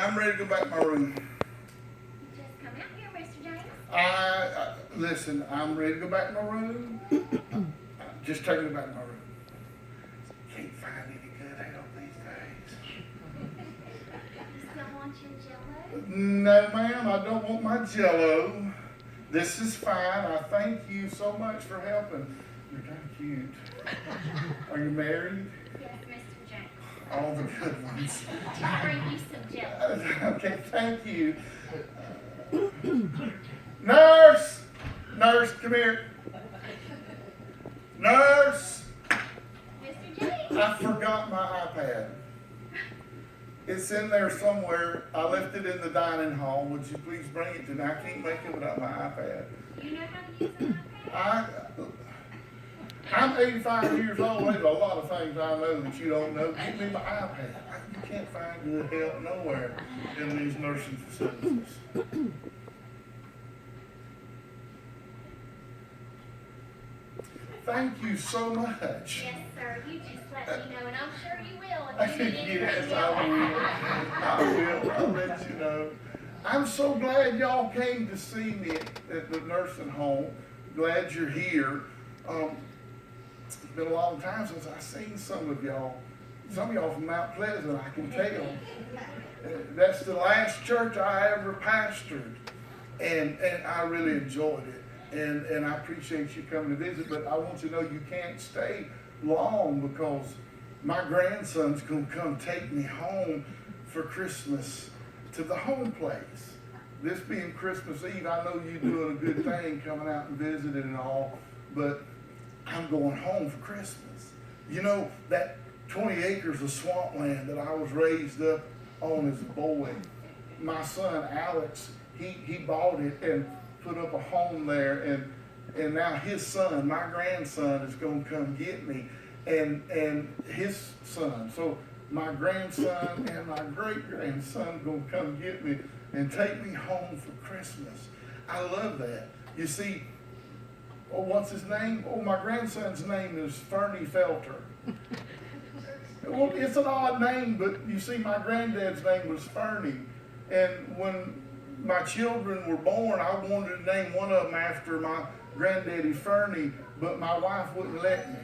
I'm ready to go back to my room. Just come out here, Mr. James. Listen, I'm ready to go back to my room. Just take me back to my room. Can't find any good help these days. You still want your Jello? No, ma'am, I don't want my Jello. This is fine. I thank you so much for helping. You're kind of cute. Are you married? Yes, Mr. James. All the good ones. I'll bring you some Jello. Okay, thank you. Nurse! Nurse, come here. Nurse! Mr. James. I forgot my iPad. It's in there somewhere. I left it in the dining hall. Would you please bring it to me? I can't make it without my iPad. Do you know how to use an iPad? I'm 85 years old. There's a lot of things I know that you don't know. Give me my iPad. You can't find good help nowhere in these nursing facilities. Thank you so much. Yes, sir. You just let me know, and I'm sure you will if you need anything Yes, else. I will. I'll let you know. I'm so glad y'all came to see me at the nursing home. Glad you're here. It's been a long time since I've seen some of y'all. Some of y'all from Mount Pleasant, I can tell. That's the last church I ever pastored, and I really enjoyed it. And I appreciate you coming to visit, but I want you to know you can't stay long because my grandson's going to come take me home for Christmas to the home place. This being Christmas Eve, I know you're doing a good thing coming out and visiting and all, but I'm going home for Christmas. You know, that 20 acres of swampland that I was raised up on as a boy, my son Alex, he bought it and put up a home there, and now his son, my grandson, is going to come get me, and his son. So my grandson and my great-grandson going to come get me and take me home for Christmas. I love that. You see, what's his name? Oh, my grandson's name is Fernie Felter. Well, it's an odd name, but you see, my granddad's name was Fernie, and when my children were born, I wanted to name one of them after my granddaddy Fernie, but my wife wouldn't let me.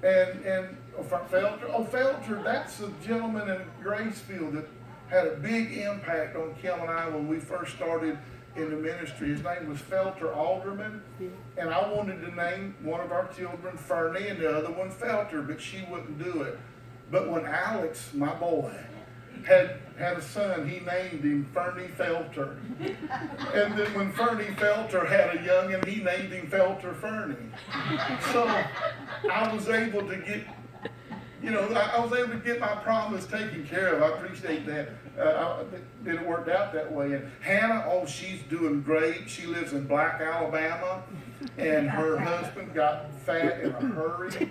And Felter, that's a gentleman in Gracefield that had a big impact on Kim and I when we first started in the ministry. His name was Felter Alderman, and I wanted to name one of our children Fernie and the other one Felter, but she wouldn't do it. But when Alex, my boy, had a son, he named him Fernie Felter. And then when Fernie Felter had a youngin', he named him Felter Fernie. So I was able to get, I was able to get my promise taken care of. I appreciate that. It worked out that way. And Hannah, she's doing great. She lives in Black, Alabama, and her husband got fat in a hurry.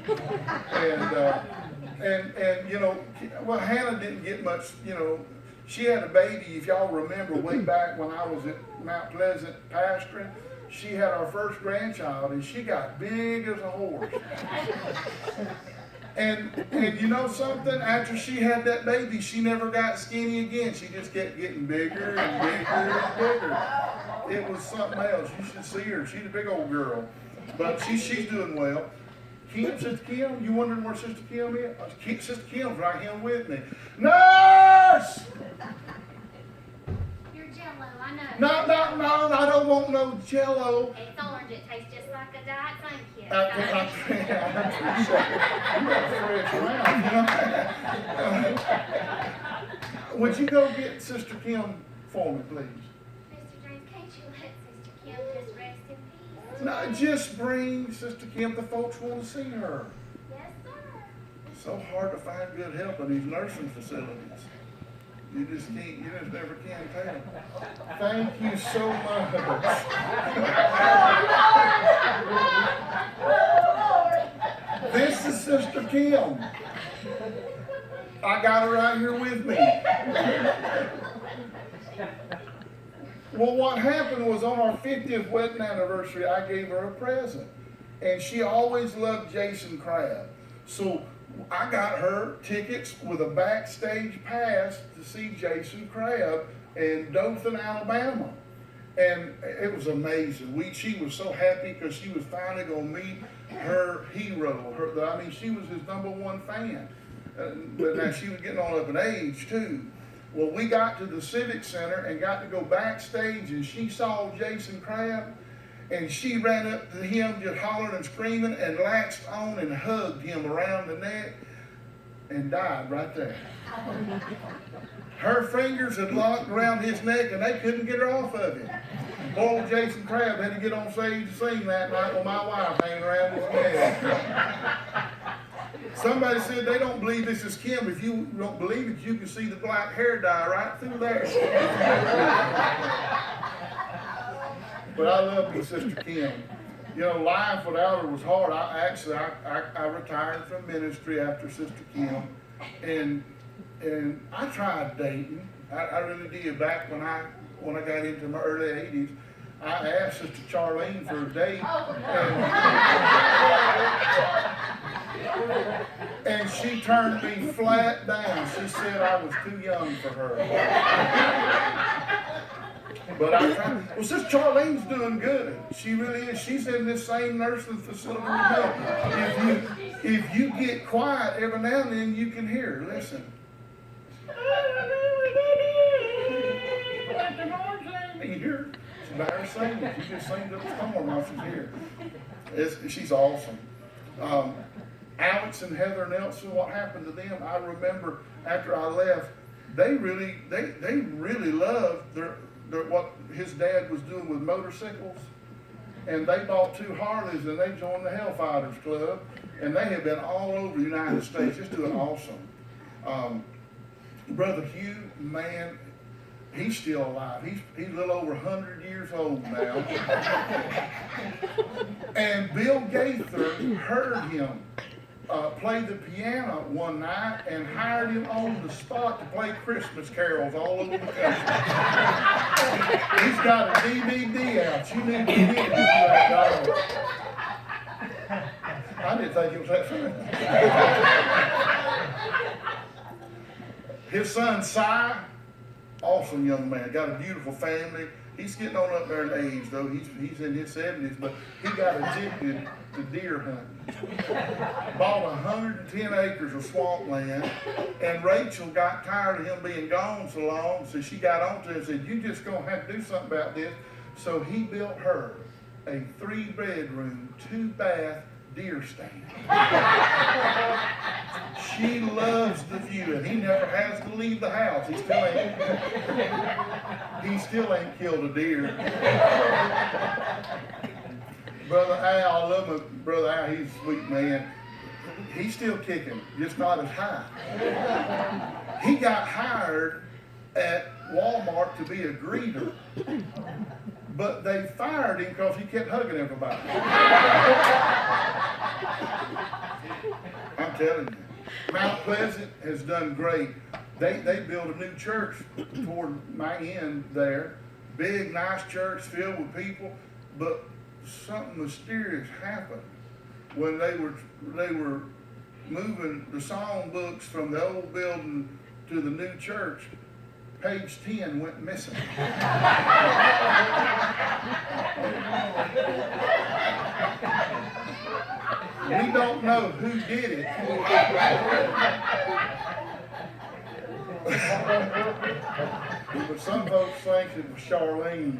And Hannah didn't get much, she had a baby, if y'all remember, way back when I was at Mount Pleasant pastoring. She had our first grandchild, and she got big as a horse. And you know something? After she had that baby, she never got skinny again. She just kept getting bigger and bigger and bigger. It was something else. You should see her. She's a big old girl. But she's doing well. Sister Kim, you wondering where Sister Kim is? Sister Kim's right here with me. Nurse! Your Jello, I know. No, I don't want no Jello. It's orange. It tastes just like a diet. Thank you. I appreciate it. You got a fresh round. Would you go get Sister Kim for me, please? Mr. James, can't you let Sister Kim just rest in peace? No, just bring Sister Kim. The folks want to see her. Yes, sir. It's so hard to find good help in these nursing facilities. You just never can tell. Thank you so much. This is Sister Kim. I got her right here with me. Well, what happened was on our 50th wedding anniversary, I gave her a present. And she always loved Jason Crabb. So I got her tickets with a backstage pass to see Jason Crabb in Dothan, Alabama. And it was amazing. She was so happy because she was finally going to meet her hero. She was his #1 fan. But now she was getting on up in age too. Well, we got to the Civic Center and got to go backstage, and she saw Jason Crabb, and she ran up to him just hollering and screaming and latched on and hugged him around the neck and died right there. Her fingers had locked around his neck and they couldn't get her off of him. Poor old Jason Crabb had to get on stage to sing that night with my wife hanging around his neck. Somebody said they don't believe this is Kim. If you don't believe it, you can see the black hair dye right through there. But I love you, Sister Kim. You know, life without her was hard. I retired from ministry after Sister Kim, and I tried dating. I really did. Back when I got into my early 80s, I asked Sister Charlene for a date, and she turned me flat down. She said I was too young for her. But I tried. Well, Sister Charlene's doing good. She really is. She's in this same nursing facility. If you get quiet every now and then, you can hear her. Listen. You hear her? She's by her singing. She just sings up the storm while she's here. She's awesome. Alex and Heather Nelson, what happened to them? I remember after I left, they really loved what his dad was doing with motorcycles, and they bought 2 Harleys and they joined the Hellfighters Club, and they have been all over the United States just doing awesome. Brother Hugh, man, he's still alive. He's a little over 100 years old now. And Bill Gaither heard him play the piano one night and hired him on the spot to play Christmas carols all over the country. He's got a DVD out. You need to get it to that dog. I didn't think it was that funny. His son, Si, awesome young man, got a beautiful family. He's getting on up there in age, though. He's in his 70s, but he got addicted to deer hunting. Bought 110 acres of swampland, and Rachel got tired of him being gone so long, so she got on to him and said, "You just gonna have to do something about this." So he built her a 3-bedroom, 2-bath deer stand. She loves the view, and he never has to leave the house. He still ain't killed a deer. Brother Al, I love my brother Al. He's a sweet man. He's still kicking, just not as high. He got hired at Walmart to be a greeter, but they fired him because he kept hugging everybody. I'm telling you. Mount Pleasant has done great. They built a new church toward my end there. Big, nice church filled with people, but something mysterious happened when they were moving the song books from the old building to the new church. Page 10 went missing. We don't know who did it. But some folks think it was Charlene.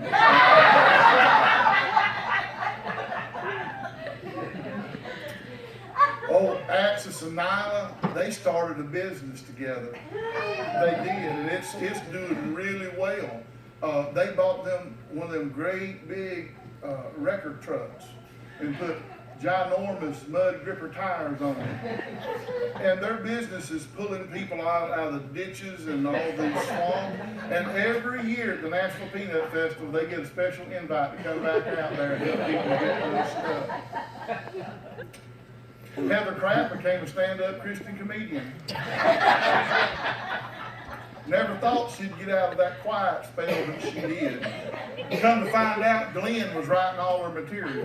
Oh, Axis and Nyla, they started a business together. They did, and it's doing really well. They bought them one of them great big record trucks and put ginormous mud gripper tires on it. And their business is pulling people out of the ditches and all these swamps. And every year at the National Peanut Festival, they get a special invite to come back out there and help people get their stuff. Heather Kraft became a stand-up Christian comedian. Never thought she'd get out of that quiet spell, but she did. Come to find out, Glenn was writing all her material.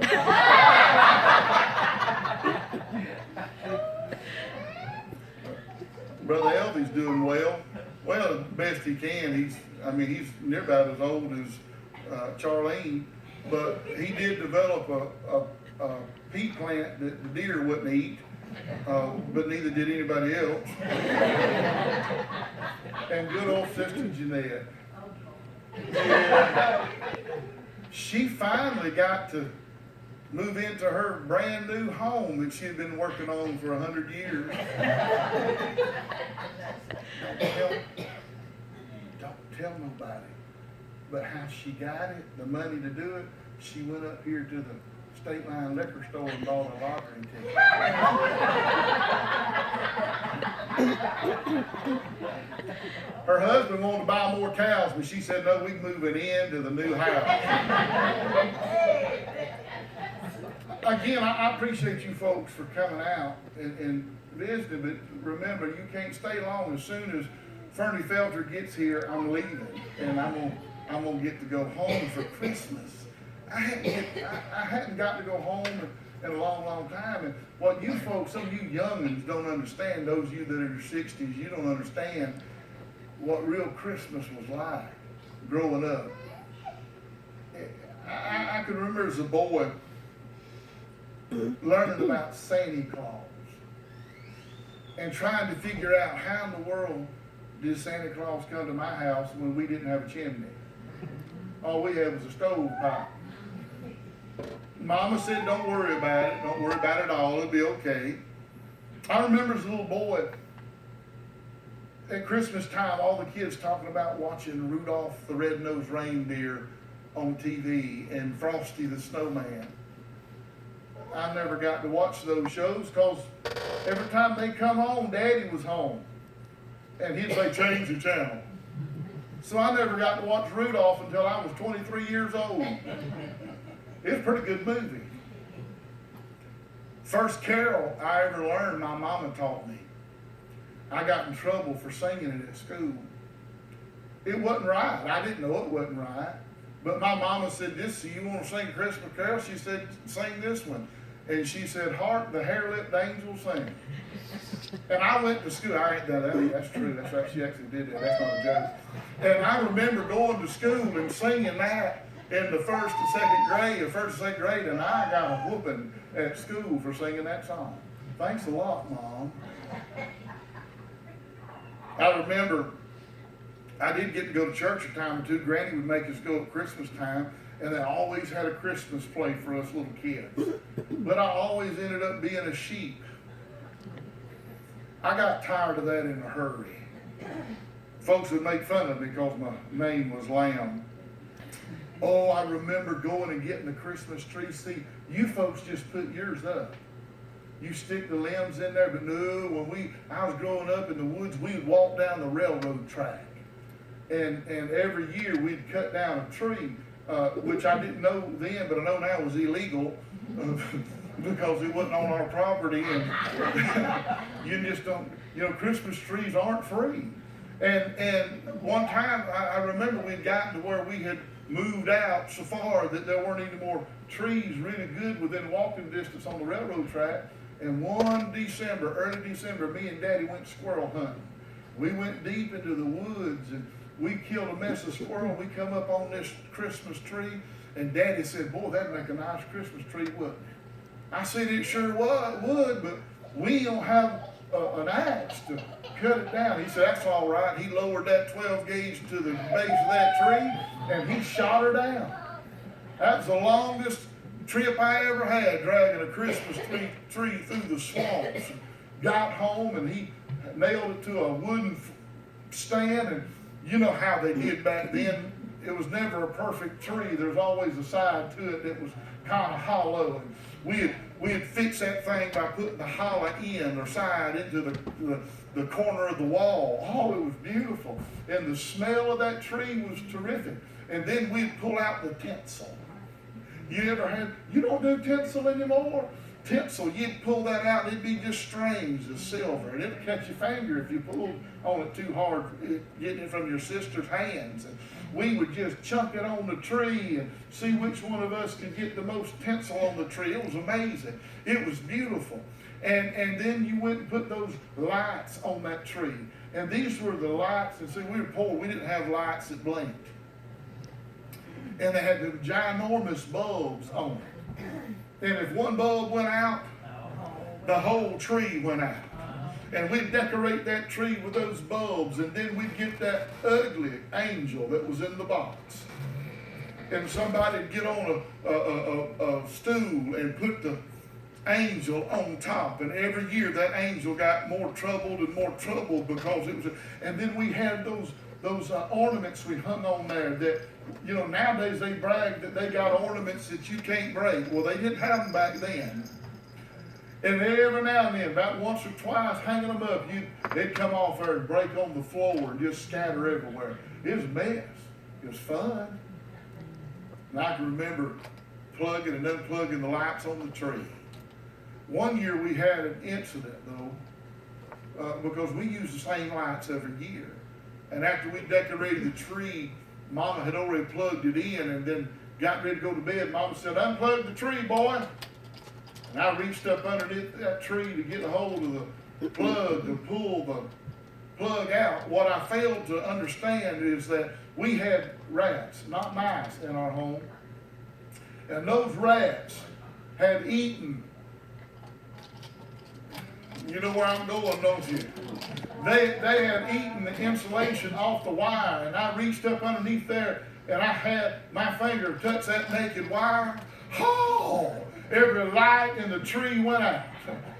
Brother Elvy's doing well. Well, the best he can. He's near about as old as Charlene, but he did develop a peat plant that the deer wouldn't eat, but neither did anybody else. And good old Sister Jeanette. Yeah. She finally got to move into her brand new home that she had been working on for 100 years. Don't tell nobody. But how she got it, the money to do it, she went up here to the State Line liquor store and bought a lottery ticket. Her husband wanted to buy more cows, but she said, no, we're moving into the new house. Again, I appreciate you folks for coming out and visiting, but remember, you can't stay long. As soon as Fernie Felter gets here, I'm leaving, and I'm gonna get to go home for Christmas. I hadn't got to go home in a long, long time. And what you folks, some of you youngins don't understand, those of you that are in your 60s, you don't understand what real Christmas was like growing up. I can remember as a boy learning about Santa Claus and trying to figure out how in the world did Santa Claus come to my house when we didn't have a chimney. All we had was a stove pipe. Mama said, don't worry about it. Don't worry about it at all. It'll be okay. I remember as a little boy, at Christmas time, all the kids talking about watching Rudolph the Red-Nosed Reindeer on TV and Frosty the Snowman. I never got to watch those shows because every time they come home, Daddy was home. And he'd say, change the channel. So I never got to watch Rudolph until I was 23 years old. It's a pretty good movie. First carol I ever learned, my mama taught me. I got in trouble for singing it at school. It wasn't right. I didn't know it wasn't right. But my mama said, so you want to sing a Christmas carol? She said, sing this one. And she said, hark the hair-lipped angels sing. And I went to school. I ain't done that. That's true. That's right. She actually did that. That's not a joke. And I remember going to school and singing that in the first and second grade, and I got a whooping at school for singing that song. Thanks a lot, Mom. I remember I did get to go to church a time or two. Granny would make us go at Christmas time, and they always had a Christmas play for us little kids. But I always ended up being a sheep. I got tired of that in a hurry. Folks would make fun of me because my name was Lamb. Oh, I remember going and getting the Christmas tree. See, you folks just put yours up. You stick the limbs in there, but no, when I was growing up in the woods, we would walk down the railroad track. And every year we'd cut down a tree, which I didn't know then, but I know now was illegal because it wasn't on our property. And you just don't, Christmas trees aren't free. And one time I remember we'd gotten to where we had moved out so far that there weren't any more trees really good within walking distance on the railroad track. And one December, early December, me and Daddy went squirrel hunting. We went deep into the woods and we killed a mess of squirrel. We come up on this Christmas tree and Daddy said, boy, that'd make a nice Christmas tree, wouldn't it? I said, it sure would, but we don't have an axe to cut it down. He said, that's all right. He lowered that 12 gauge to the base of that tree and he shot her down. That's the longest trip I ever had, dragging a Christmas tree through the swamps. Got home and he nailed it to a wooden stand, and you know how they did back then. It was never a perfect tree. There was always a side to it that was kind of hollow. And we'd fix that thing by putting the hollow end or side into the corner of the wall. Oh, it was beautiful. And the smell of that tree was terrific. And then we'd pull out the tinsel. You don't do tinsel anymore? Tinsel, you'd pull that out and it'd be just strings of silver. And it'd catch your finger if you pulled on it too hard, getting it from your sister's hands. And we would just chunk it on the tree and see which one of us could get the most tinsel on the tree. It was amazing. It was beautiful. And then you went and put those lights on that tree. And these were the lights, and see, we were poor, we didn't have lights that blinked. And they had the ginormous bulbs on it. And if one bulb went out, the whole tree went out. And we'd decorate that tree with those bulbs, and then we'd get that ugly angel that was in the box. And somebody'd get on a stool and put the angel on top. And every year that angel got more troubled and more troubled because it was. And then we had those ornaments we hung on there that, you know, nowadays they brag that they got ornaments that you can't break. Well, they didn't have them back then. And every now and then, about once or twice, hanging them up, they'd come off there and break on the floor and just scatter everywhere. It was a mess. It was fun. And I can remember plugging and unplugging the lights on the tree. One year we had an incident, though, because we used the same lights every year. And after we decorated the tree, Mama had already plugged it in and then got ready to go to bed. Mama said, "Unplug the tree, boy." And I reached up underneath that tree to get a hold of the plug to pull the plug out. What I failed to understand is that we had rats, not mice, in our home. And those rats had eaten. You know where I'm going, don't you? They had eaten the insulation off the wire, and I reached up underneath there, and I had my finger touch that naked wire. Oh! Every light in the tree went out,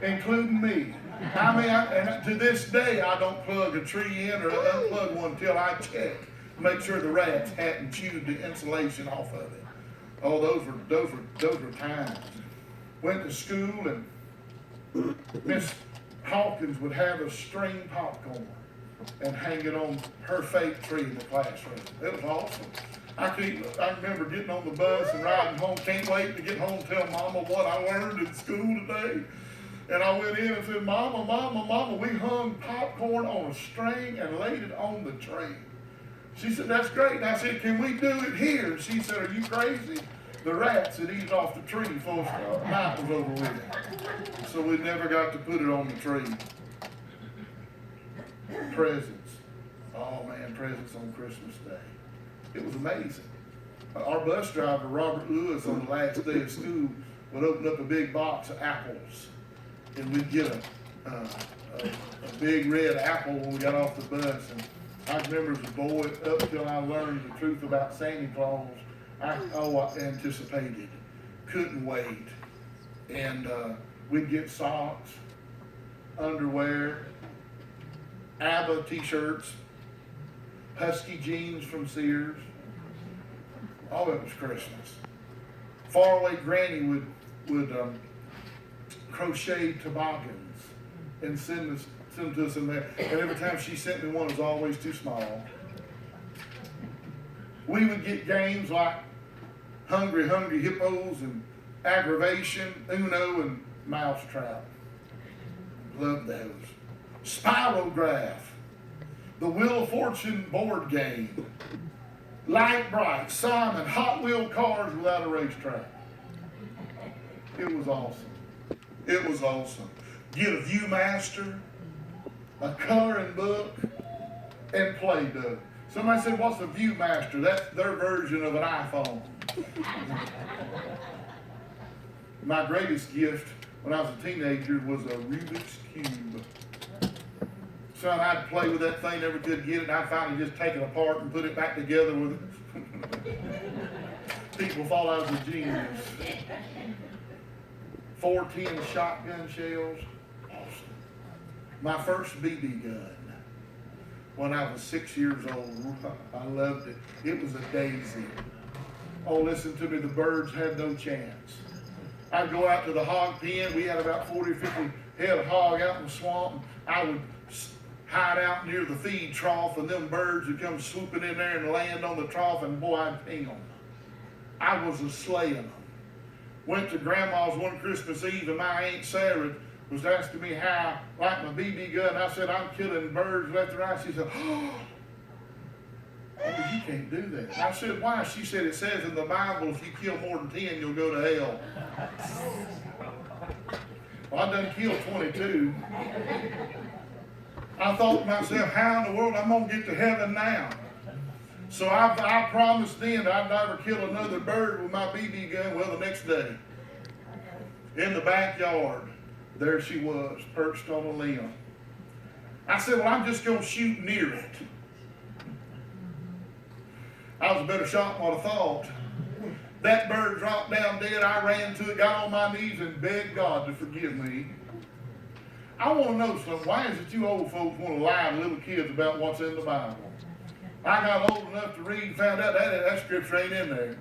including me. I mean, and to this day, I don't plug a tree in or unplug one until I check, make sure the rats hadn't chewed the insulation off of it. Oh, those were times. Went to school, and Miss Hawkins would have us string popcorn and hang it on her fake tree in the classroom. It was awesome. I remember getting on the bus and riding home. Can't wait to get home and tell Mama what I learned in school today. And I went in and said, Mama, we hung popcorn on a string and laid it on the tree. She said, "That's great." And I said, "Can we do it here?" She said, "Are you crazy? The rats had eaten off the tree before the night was over with." So we never got to put it on the tree. Presents. Oh man, presents on Christmas Day. It was amazing. Our bus driver, Robert Lewis, on the last day of school, would open up a big box of apples. And we'd get a big red apple when we got off the bus. And I remember as a boy, up till I learned the truth about Santa Claus, I anticipated, couldn't wait. And we'd get socks, underwear, ABBA t-shirts, Husky jeans from Sears. Oh, it was Christmas. Faraway Granny would crochet toboggans and send them to us in there. And every time she sent me one, it was always too small. We would get games like Hungry Hippos and Aggravation, Uno, and Mousetrap. Loved those. Spirograph. The Wheel of Fortune board game. Light Bright, Simon, Hot Wheel cars without a racetrack. It was awesome. It was awesome. Get a Viewmaster, a coloring book, and Play-Doh. Somebody said, "What's a Viewmaster?" That's their version of an iPhone. My greatest gift when I was a teenager was a Rubik's Cube. Son, I'd play with that thing, never could get it, and I finally just take it apart and put it back together with it. People thought I was a genius. 410 shotgun shells. Awesome. My first BB gun when I was 6 years old. I loved it. It was a Daisy. Oh, listen to me, the birds had no chance. I'd go out to the hog pen. We had about 40 or 50 head of hog out in the swamp. I would hide out near the feed trough, and them birds would come swooping in there and land on the trough, and boy, I'd ping them. I was a slaying them. Went to Grandma's one Christmas Eve, and my Aunt Sarah was asking me how I like my BB gun. I said, "I'm killing birds left and right." She said, "Oh, you can't do that." I said, "Why?" She said, "It says in the Bible, if you kill more than 10, you'll go to hell." Well, I done killed 22. I thought to myself, how in the world I'm going to get to heaven now? So I promised then that I'd never kill another bird with my BB gun. Well, the next day, in the backyard, there she was, perched on a limb. I said, well, I'm just going to shoot near it. I was a better shot than what I thought. That bird dropped down dead. I ran to it, got on my knees, and begged God to forgive me. I want to know something. Why is it you old folks want to lie to little kids about what's in the Bible? I got old enough to read and found out that scripture ain't in there.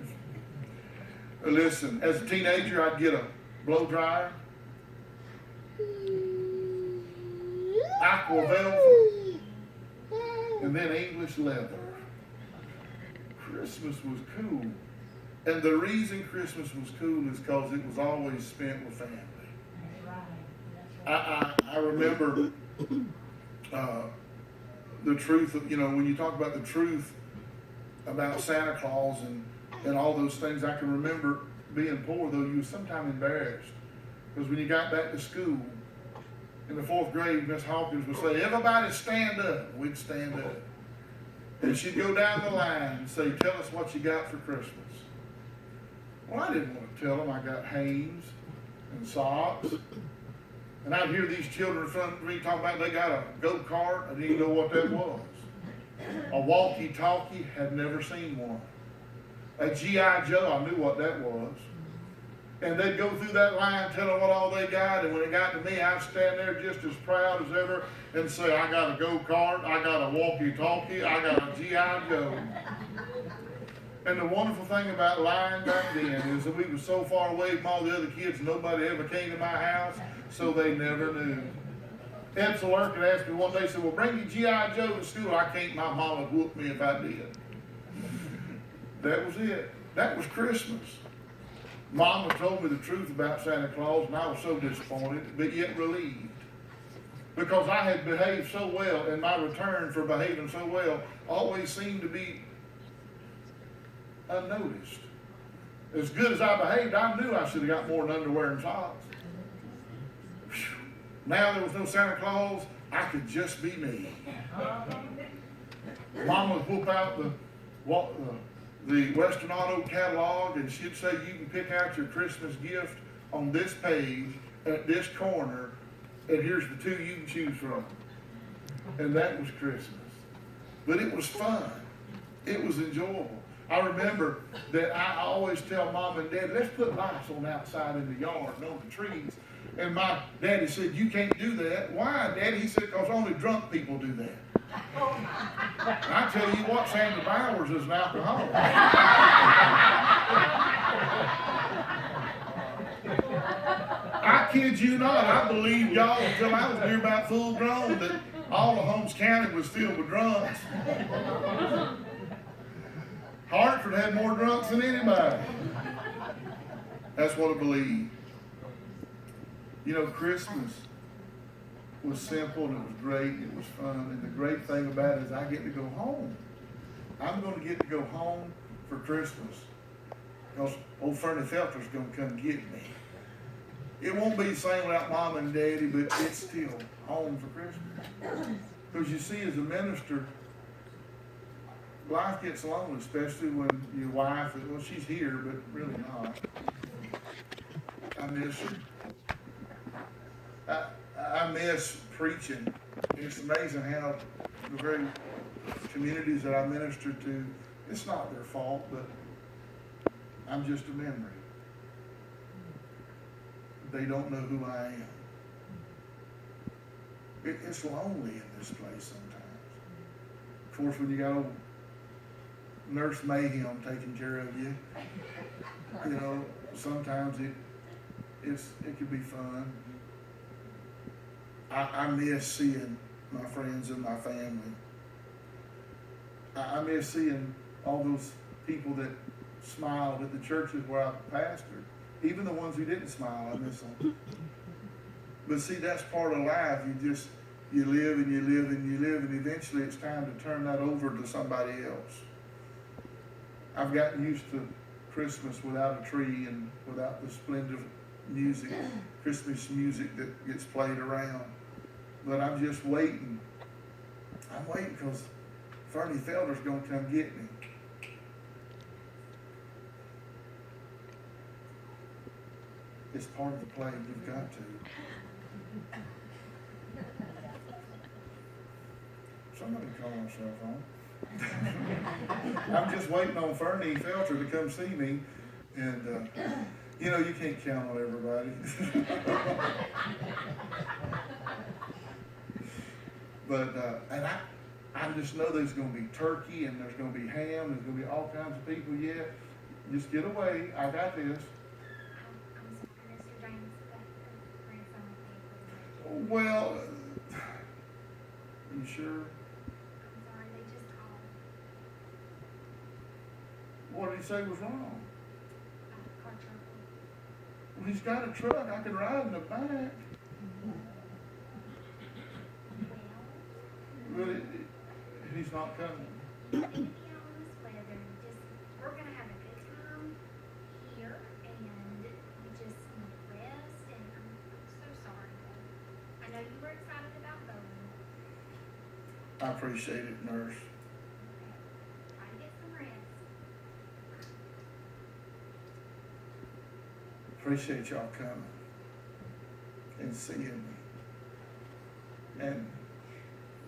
Listen, as a teenager, I'd get a blow dryer, aqua velvet, and then English leather. Christmas was cool. And the reason Christmas was cool is because it was always spent with family. I remember the truth of, when you talk about the truth about Santa Claus and all those things, I can remember being poor, though you were sometimes embarrassed. Because when you got back to school, in the 4th grade, Miss Hawkins would say, everybody stand up. We'd stand up. And she'd go down the line and say, tell us what you got for Christmas. Well, I didn't want to tell them I got Hanes and socks. And I'd hear these children in front of me talking about they got a go-kart. I didn't even know what that was. A walkie-talkie, had never seen one. A G.I. Joe, I knew what that was. And they'd go through that line telling what all they got, and when it got to me, I'd stand there just as proud as ever and say, I got a go-kart, I got a walkie-talkie, I got a G.I. Joe. And the wonderful thing about lying back then is that we were so far away from all the other kids, nobody ever came to my house, so they never knew. Edsel Erkin asked me one day, said, well, bring your G.I. Joe to school. I can't, my mama would whoop me if I did. That was it. That was Christmas. Mama told me the truth about Santa Claus, and I was so disappointed, but yet relieved. Because I had behaved so well, and my return for behaving so well always seemed to be unnoticed. As good as I behaved, I knew I should have got more than underwear and socks. Whew. Now there was no Santa Claus, I could just be me. Mama would whoop out the Western Auto catalog, and she'd say, you can pick out your Christmas gift on this page at this corner, and here's the two you can choose from. And that was Christmas. But it was fun. It was enjoyable. I remember that I always tell Mom and Dad, let's put lights on outside in the yard and on the trees. And my daddy said, you can't do that. Why, Daddy? He said, because only drunk people do that. And I tell you what, Sandra Bowers is an alcoholic. I kid you not, I believed y'all until I was near about full grown that all of Holmes County was filled with drunks. Hartford had more drunks than anybody. That's what I believe. Christmas was simple and it was great and it was fun. And the great thing about it is I get to go home. I'm going to get to go home for Christmas because old Fernie Felter's going to come get me. It won't be the same without Mom and Daddy, but it's still home for Christmas. Because you see, as a minister, life gets lonely, especially when your wife, well, she's here, but really not. I miss her. I miss preaching. It's amazing how the very communities that I minister to, it's not their fault, but I'm just a memory. They don't know who I am. It's lonely in this place sometimes. Of course, when you got old Nurse Mayhem taking care of you, sometimes it could be fun. I miss seeing my friends and my family. I miss seeing all those people that smiled at the churches where I pastored. Even the ones who didn't smile, I miss them. But see, that's part of life. You live and you live and you live, and eventually it's time to turn that over to somebody else. I've gotten used to Christmas without a tree and without the splendor music, Christmas music that gets played around. But I'm just waiting. I'm waiting because Fernie Felder's going to come get me. It's part of the play. You've got to. Somebody call her cell phone. I'm just waiting on Fernie Felder to come see me. And, you know, you can't count on everybody. But, and I just know there's going to be turkey and there's going to be ham. There's going to be all kinds of people yet. Just get away. I got this. I'm sorry, Mr. James, but the grandson will pay for the Well, you sure? I'm sorry, they just called. What did he say was wrong? Car trouble. Well, he's got a truck. I can ride in the back. Well, Really, he's not coming. to be honest, weather, we're gonna have a good time here, and we just need rest, and I'm so sorry. I know you were excited about going. I appreciate it, nurse. Try to get some rest. Appreciate y'all coming and seeing me. And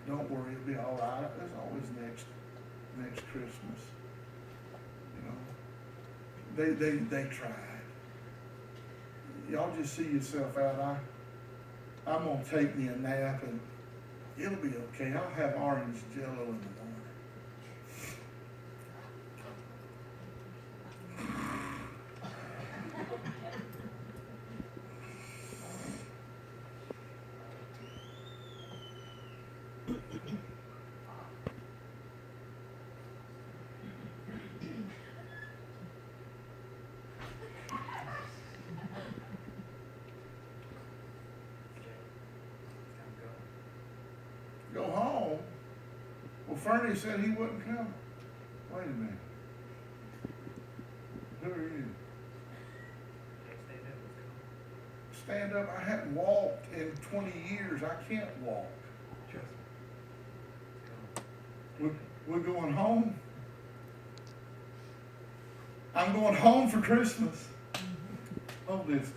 don't worry, it'll be all right. There's always next Christmas. You know, they tried. Y'all just see yourself out. I'm gonna take me a nap and it'll be okay. I'll have orange Jello in the morning. Go home? Well, Fernie said he wouldn't come. Wait a minute. Who are you? Stand up. I hadn't walked in 20 years. I can't walk. We're going home. I'm going home for Christmas. Hold this.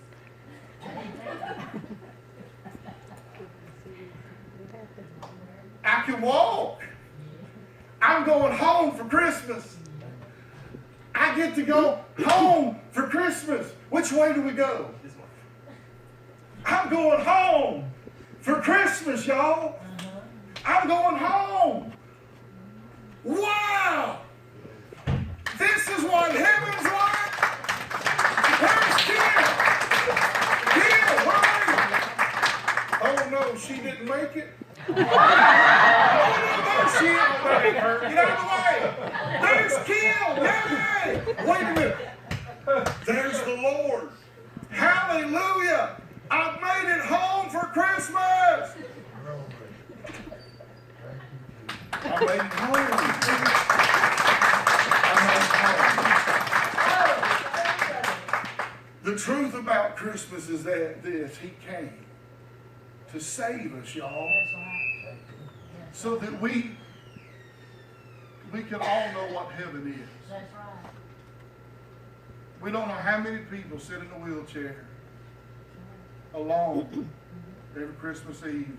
I can walk. I'm going home for Christmas. I get to go home for Christmas. Which way do we go? I'm going home for Christmas, y'all. I'm going home. Wow! This is what heaven's like. Where's Kim? Kim, where are you? Oh no, she didn't make it. Oh no, there she is. Get out of the way. There's Kim. Yay! Wait a minute. There's the Lord. Hallelujah. I've made it home for Christmas. I made it home. The truth about Christmas is that He came to save us, y'all, so that we can all know what heaven is. That's right. We don't know how many people sit in a wheelchair alone every Christmas Eve,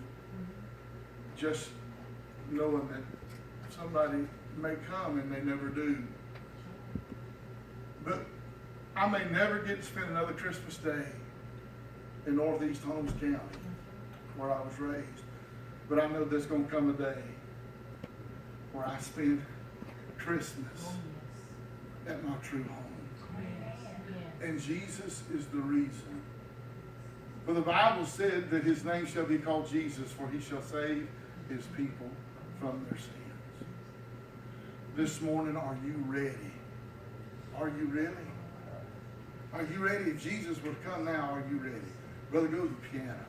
just knowing that somebody may come and they never do. But I may never get to spend another Christmas Day in Northeast Holmes County, where I was raised. But I know there's going to come a day where I spend Christmas at my true home. And Jesus is the reason. For the Bible said that His name shall be called Jesus, for He shall save His people from their sins. This morning, are you ready? Are you ready? Are you ready? If Jesus would come now, are you ready? Brother, go to the piano.